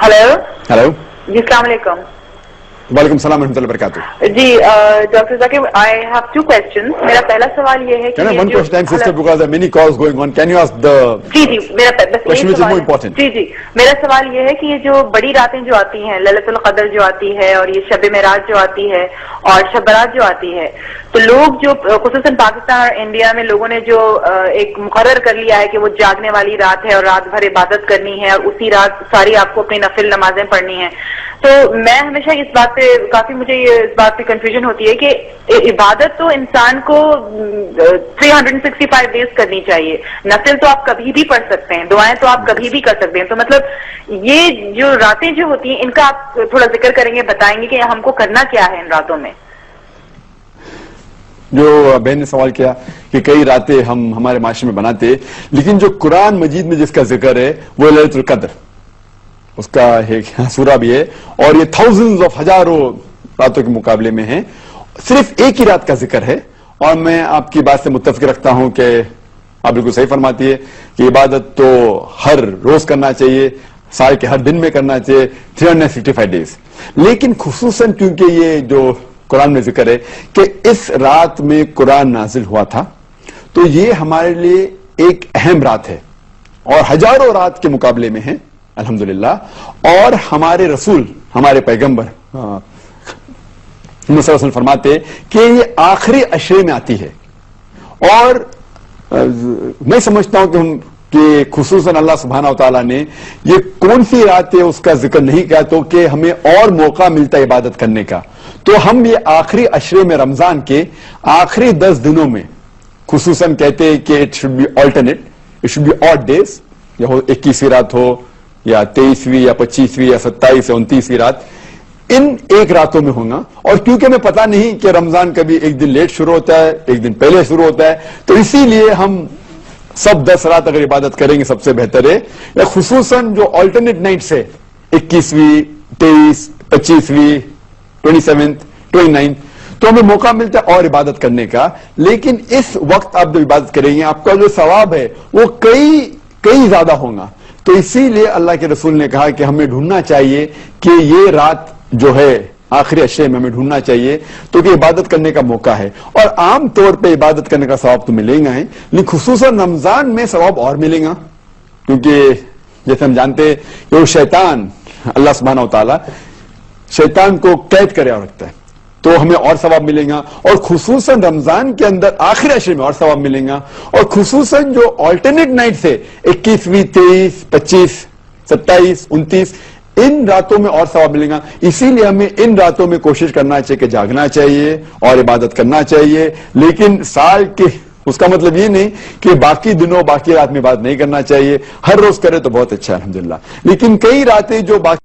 Hello hello जी, अस्सलाम वालेकुम। वालेकुम सलाम रहमतुल्लाहि वबरकातुहू। जी doctor Zakir, I have two questions. मेरा पहला सवाल ये है कि Can I have one question time, sister, because there are many calls going on. Can you ask the जी जी, मेरा बस question यही which is सवाल more है। important? जी जी, मेरा सवाल ये है कि ये जो बड़ी रातें जो आती हैं, लैलतुल क़द्र जो आती है और ये शब मेराज जो आती है और शब बारात जो आती है, तो लोग जो खुसूसन पाकिस्तान और इंडिया में लोगों ने जो एक मुकर्रर कर लिया है कि वो जागने वाली रात है और रात भर इबादत करनी है और उसी रात सारी आपको अपनी नफिल नमाजें पढ़नी है। तो मैं हमेशा इस बात पे काफी मुझे इस बात पे कंफ्यूजन होती है कि इबादत तो इंसान को 365 डेज करनी चाहिए, नफिल तो आप कभी भी पढ़ सकते हैं, दुआएं तो आप कभी भी कर सकते हैं। तो मतलब ये जो रातें जो होती हैं इनका आप थोड़ा जिक्र करेंगे, बताएंगे कि हमको करना क्या है इन रातों में। जो बहन ने सवाल किया कि कई रातें हम हमारे माशरे में बनाते, लेकिन जो कुरान मजीद में जिसका जिक्र है वो लैलतुल क़द्र, उसका एक सूरा भी है और ये थाउजेंड्स ऑफ हजारों रातों के मुकाबले में है, सिर्फ एक ही रात का जिक्र है। और मैं आपकी बात से मुत्तफिक रखता हूं कि आप बिल्कुल सही फरमाती है कि इबादत तो हर रोज करना चाहिए, साल के हर दिन में करना चाहिए, 365 डेज। लेकिन खुसूसन क्योंकि ये जो कुरान में जिक्र है कि इस रात में कुरान नाजिल हुआ था, तो ये हमारे लिए एक अहम रात है और हजारों रात के मुकाबले में है अल्हम्दुलिल्लाह। और हमारे रसूल, हमारे पैगंबर मुसलसल फरमाते कि ये आखिरी अशरे में आती है। और मैं समझता हूं कि खुसूसन अल्लाह सुब्हाना व तआला ने ये कौन सी रात है उसका जिक्र नहीं किया तो कि हमें और मौका मिलता है इबादत करने का। तो हम ये आखिरी अशरे में, रमजान के आखिरी 10 दिनों में खुसूसन कहते हैं कि it should be alternate, it should be odd days, या 21वीं रात हो या 23वीं या 25वीं या 27 या 29वीं रात, इन एक रातों में होगा। और क्योंकि हमें पता नहीं कि रमजान कभी एक दिन लेट शुरू होता है, एक दिन पहले शुरू होता है, तो इसीलिए हम सब 10 रात अगर इबादत करेंगे सबसे बेहतर है। या खुसूसन जो ऑल्टरनेट नाइट्स है, 21वीं, 23, 25वीं, 27, 29, तो हमें मौका मिलता है और इबादत करने का। लेकिन इस वक्त आप जब इबादत करेंगे आपका जो सवाब है वो कई ज्यादा होगा। तो इसीलिए अल्लाह के रसूल ने कहा कि हमें ढूंढना चाहिए कि ये रात जो है आखिरी अशरे में हमें ढूंढना चाहिए, तो कि इबादत करने का मौका है। और आम तौर पे इबादत करने का सवाब तो मिलेगा ही, लेकिन खुसूसन रमजान में सवाब और मिलेगा, क्योंकि जैसे हम जानते हैं कि वो शैतान, अल्लाह सुब्हानहू व तआला शैतान को कैद करे और रखता है, तो हमें और सवाब मिलेगा। और खुसूसन रमजान के अंदर आखिरी अशरे में और सवाब मिलेगा। और खुसूसन जो ऑल्टरनेट नाइट से 21वीं, 23, 25, 27, 29, इन रातों में और सवाब मिलेगा। इसीलिए हमें इन रातों में कोशिश करना चाहिए कि जागना चाहिए और इबादत करना चाहिए। लेकिन साल के, उसका मतलब ये नहीं कि बाकी दिनों बाकी रात में इबादत नहीं करना चाहिए, हर रोज करे तो बहुत अच्छा है अल्हम्दुलिल्लाह। लेकिन कई रातें जो बाकी